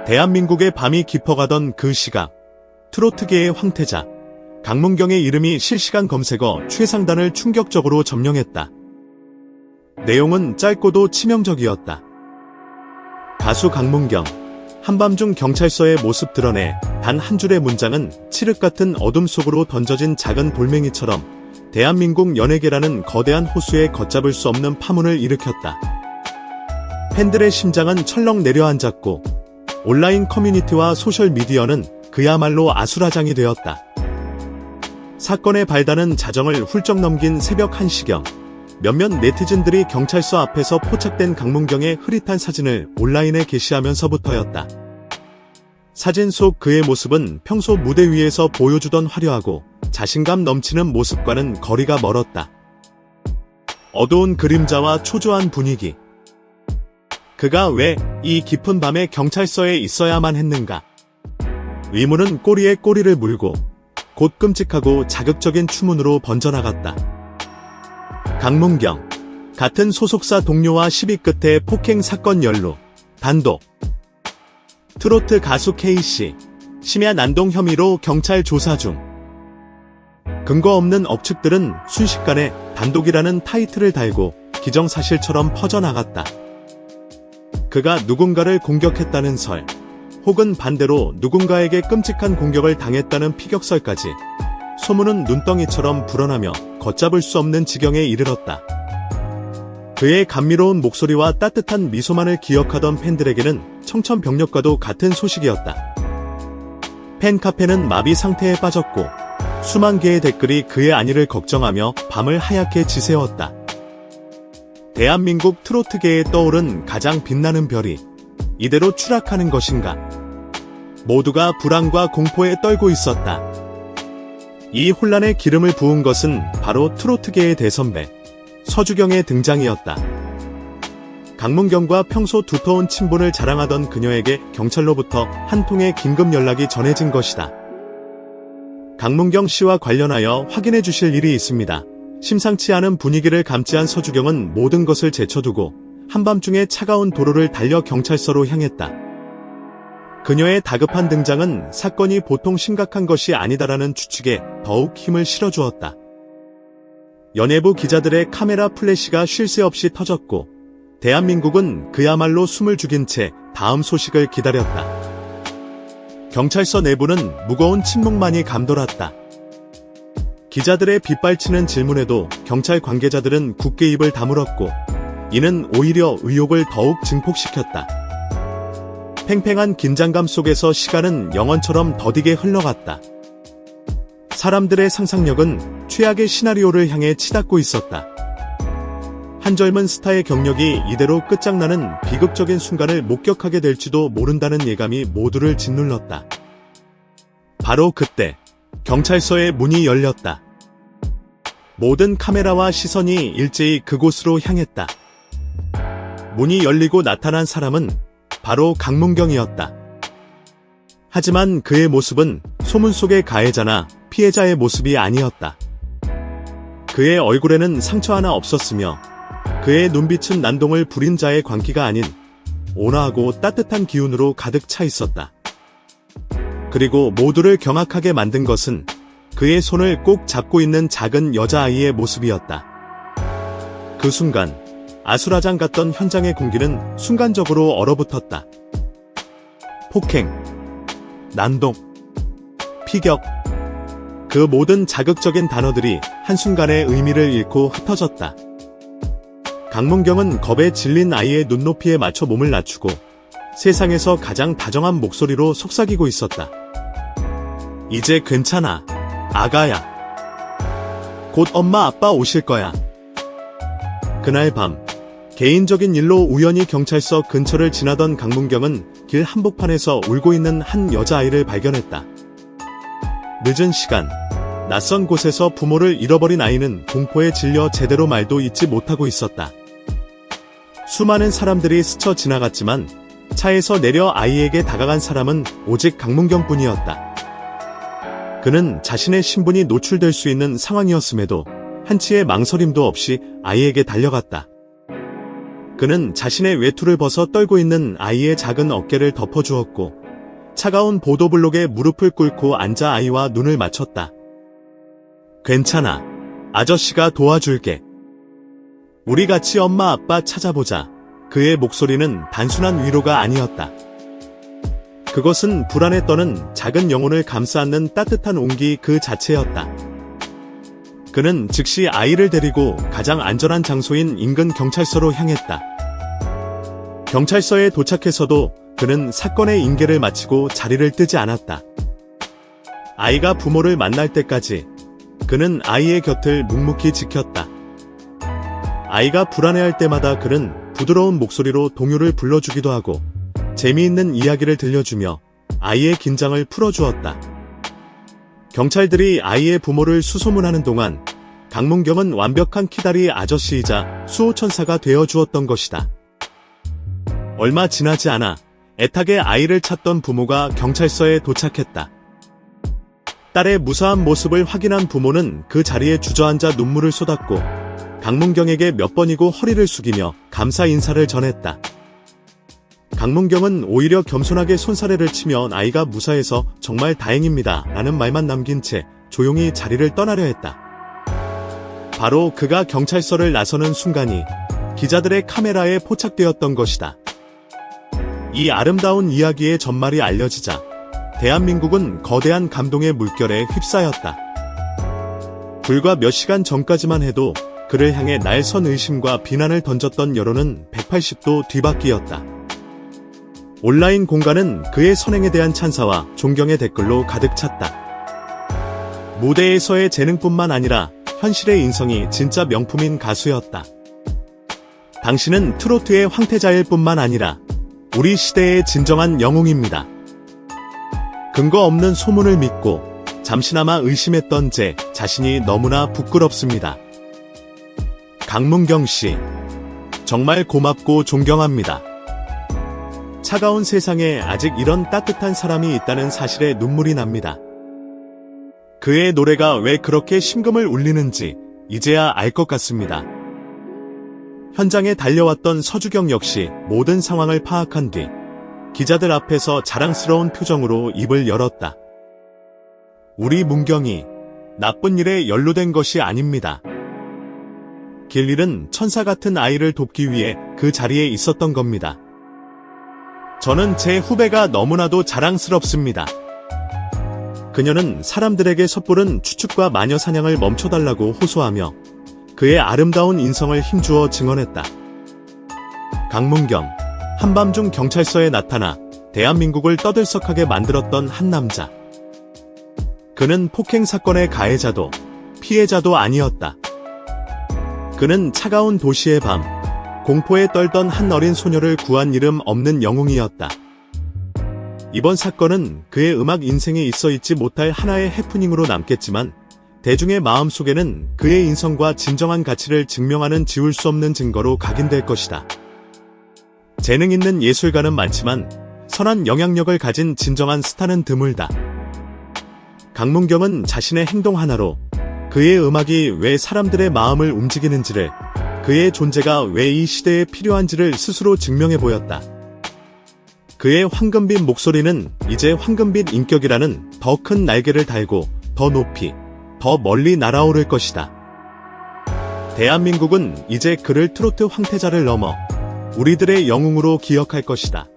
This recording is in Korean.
대한민국의 밤이 깊어가던 그 시각, 트로트계의 황태자 강문경의 이름이 실시간 검색어 최상단을 충격적으로 점령했다. 내용은 짧고도 치명적이었다. 가수 강문경, 한밤중 경찰서의 모습 드러내 단 한 줄의 문장은 칠흑 같은 어둠 속으로 던져진 작은 돌멩이처럼 대한민국 연예계라는 거대한 호수에 걷잡을 수 없는 파문을 일으켰다. 팬들의 심장은 철렁 내려앉았고 온라인 커뮤니티와 소셜미디어는 그야말로 아수라장이 되었다. 사건의 발단은 자정을 훌쩍 넘긴 새벽 1시경, 몇몇 네티즌들이 경찰서 앞에서 포착된 강문경의 흐릿한 사진을 온라인에 게시하면서부터였다. 사진 속 그의 모습은 평소 무대 위에서 보여주던 화려하고 자신감 넘치는 모습과는 거리가 멀었다. 어두운 그림자와 초조한 분위기. 그가 왜 이 깊은 밤에 경찰서에 있어야만 했는가? 의문은 꼬리에 꼬리를 물고 곧 끔찍하고 자극적인 추문으로 번져나갔다. 강문경, 같은 소속사 동료와 시비 끝에 폭행 사건 연루, 단독. 트로트 가수 K씨, 심야 난동 혐의로 경찰 조사 중. 근거 없는 억측들은 순식간에 단독이라는 타이틀을 달고 기정사실처럼 퍼져나갔다. 그가 누군가를 공격했다는 설, 혹은 반대로 누군가에게 끔찍한 공격을 당했다는 피격설까지 소문은 눈덩이처럼 불어나며 걷잡을 수 없는 지경에 이르렀다. 그의 감미로운 목소리와 따뜻한 미소만을 기억하던 팬들에게는 청천벽력과도 같은 소식이었다. 팬카페는 마비 상태에 빠졌고 수만 개의 댓글이 그의 안위를 걱정하며 밤을 하얗게 지새웠다. 대한민국 트로트계에 떠오른 가장 빛나는 별이 이대로 추락하는 것인가? 모두가 불안과 공포에 떨고 있었다. 이 혼란에 기름을 부은 것은 바로 트로트계의 대선배, 서주경의 등장이었다. 강문경과 평소 두터운 친분을 자랑하던 그녀에게 경찰로부터 한 통의 긴급 연락이 전해진 것이다. 강문경 씨와 관련하여 확인해 주실 일이 있습니다. 심상치 않은 분위기를 감지한 서주경은 모든 것을 제쳐두고 한밤중에 차가운 도로를 달려 경찰서로 향했다. 그녀의 다급한 등장은 사건이 보통 심각한 것이 아니다라는 추측에 더욱 힘을 실어주었다. 연예부 기자들의 카메라 플래시가 쉴 새 없이 터졌고 대한민국은 그야말로 숨을 죽인 채 다음 소식을 기다렸다. 경찰서 내부는 무거운 침묵만이 감돌았다. 기자들의 빗발치는 질문에도 경찰 관계자들은 굳게 입을 다물었고 이는 오히려 의혹을 더욱 증폭시켰다. 팽팽한 긴장감 속에서 시간은 영원처럼 더디게 흘러갔다. 사람들의 상상력은 최악의 시나리오를 향해 치닫고 있었다. 한 젊은 스타의 경력이 이대로 끝장나는 비극적인 순간을 목격하게 될지도 모른다는 예감이 모두를 짓눌렀다. 바로 그때 경찰서의 문이 열렸다. 모든 카메라와 시선이 일제히 그곳으로 향했다. 문이 열리고 나타난 사람은 바로 강문경이었다. 하지만 그의 모습은 소문 속의 가해자나 피해자의 모습이 아니었다. 그의 얼굴에는 상처 하나 없었으며 그의 눈빛은 난동을 부린 자의 광기가 아닌 온화하고 따뜻한 기운으로 가득 차 있었다. 그리고 모두를 경악하게 만든 것은 그의 손을 꼭 잡고 있는 작은 여자아이의 모습이었다. 그 순간 아수라장 같던 현장의 공기는 순간적으로 얼어붙었다. 폭행, 난동, 피격, 그 모든 자극적인 단어들이 한순간에 의미를 잃고 흩어졌다. 강문경은 겁에 질린 아이의 눈높이에 맞춰 몸을 낮추고 세상에서 가장 다정한 목소리로 속삭이고 있었다. 이제 괜찮아, 아가야. 곧 엄마 아빠 오실 거야. 그날 밤, 개인적인 일로 우연히 경찰서 근처를 지나던 강문경은 길 한복판에서 울고 있는 한 여자아이를 발견했다. 늦은 시간, 낯선 곳에서 부모를 잃어버린 아이는 공포에 질려 제대로 말도 잇지 못하고 있었다. 수많은 사람들이 스쳐 지나갔지만 차에서 내려 아이에게 다가간 사람은 오직 강문경뿐이었다. 그는 자신의 신분이 노출될 수 있는 상황이었음에도 한치의 망설임도 없이 아이에게 달려갔다. 그는 자신의 외투를 벗어 떨고 있는 아이의 작은 어깨를 덮어주었고 차가운 보도블록에 무릎을 꿇고 앉아 아이와 눈을 맞췄다. 괜찮아. 아저씨가 도와줄게. 우리 같이 엄마 아빠 찾아보자. 그의 목소리는 단순한 위로가 아니었다. 그것은 불안에 떠는 작은 영혼을 감싸안는 따뜻한 온기 그 자체였다. 그는 즉시 아이를 데리고 가장 안전한 장소인 인근 경찰서로 향했다. 경찰서에 도착해서도 그는 사건의 인계를 마치고 자리를 뜨지 않았다. 아이가 부모를 만날 때까지 그는 아이의 곁을 묵묵히 지켰다. 아이가 불안해할 때마다 그는 부드러운 목소리로 동요를 불러주기도 하고 재미있는 이야기를 들려주며 아이의 긴장을 풀어주었다. 경찰들이 아이의 부모를 수소문하는 동안 강문경은 완벽한 키다리 아저씨이자 수호천사가 되어주었던 것이다. 얼마 지나지 않아 애타게 아이를 찾던 부모가 경찰서에 도착했다. 딸의 무사한 모습을 확인한 부모는 그 자리에 주저앉아 눈물을 쏟았고 강문경에게 몇 번이고 허리를 숙이며 감사 인사를 전했다. 강문경은 오히려 겸손하게 손사래를 치며 아이가 무사해서 정말 다행입니다 라는 말만 남긴 채 조용히 자리를 떠나려 했다. 바로 그가 경찰서를 나서는 순간이 기자들의 카메라에 포착되었던 것이다. 이 아름다운 이야기의 전말이 알려지자 대한민국은 거대한 감동의 물결에 휩싸였다. 불과 몇 시간 전까지만 해도 그를 향해 날선 의심과 비난을 던졌던 여론은 180도 뒤바뀌었다. 온라인 공간은 그의 선행에 대한 찬사와 존경의 댓글로 가득 찼다. 무대에서의 재능뿐만 아니라 현실의 인성이 진짜 명품인 가수였다. 당신은 트로트의 황태자일 뿐만 아니라 우리 시대의 진정한 영웅입니다. 근거 없는 소문을 믿고 잠시나마 의심했던 제 자신이 너무나 부끄럽습니다. 강문경 씨, 정말 고맙고 존경합니다. 차가운 세상에 아직 이런 따뜻한 사람이 있다는 사실에 눈물이 납니다. 그의 노래가 왜 그렇게 심금을 울리는지 이제야 알 것 같습니다. 현장에 달려왔던 서주경 역시 모든 상황을 파악한 뒤 기자들 앞에서 자랑스러운 표정으로 입을 열었다. 우리 문경이 나쁜 일에 연루된 것이 아닙니다. 길 잃은 천사 같은 아이를 돕기 위해 그 자리에 있었던 겁니다. 저는 제 후배가 너무나도 자랑스럽습니다. 그녀는 사람들에게 섣부른 추측과 마녀 사냥을 멈춰달라고 호소하며 그의 아름다운 인성을 힘주어 증언했다. 강문경, 한밤중 경찰서에 나타나 대한민국을 떠들썩하게 만들었던 한 남자. 그는 폭행 사건의 가해자도 피해자도 아니었다. 그는 차가운 도시의 밤, 공포에 떨던 한 어린 소녀를 구한 이름 없는 영웅이었다. 이번 사건은 그의 음악 인생에 있어 있지 못할 하나의 해프닝으로 남겠지만 대중의 마음속에는 그의 인성과 진정한 가치를 증명하는 지울 수 없는 증거로 각인될 것이다. 재능 있는 예술가는 많지만 선한 영향력을 가진 진정한 스타는 드물다. 강문경은 자신의 행동 하나로 그의 음악이 왜 사람들의 마음을 움직이는지를, 그의 존재가 왜 이 시대에 필요한지를 스스로 증명해 보였다. 그의 황금빛 목소리는 이제 황금빛 인격이라는 더 큰 날개를 달고 더 높이, 더 멀리 날아오를 것이다. 대한민국은 이제 그를 트로트 황태자를 넘어 우리들의 영웅으로 기억할 것이다.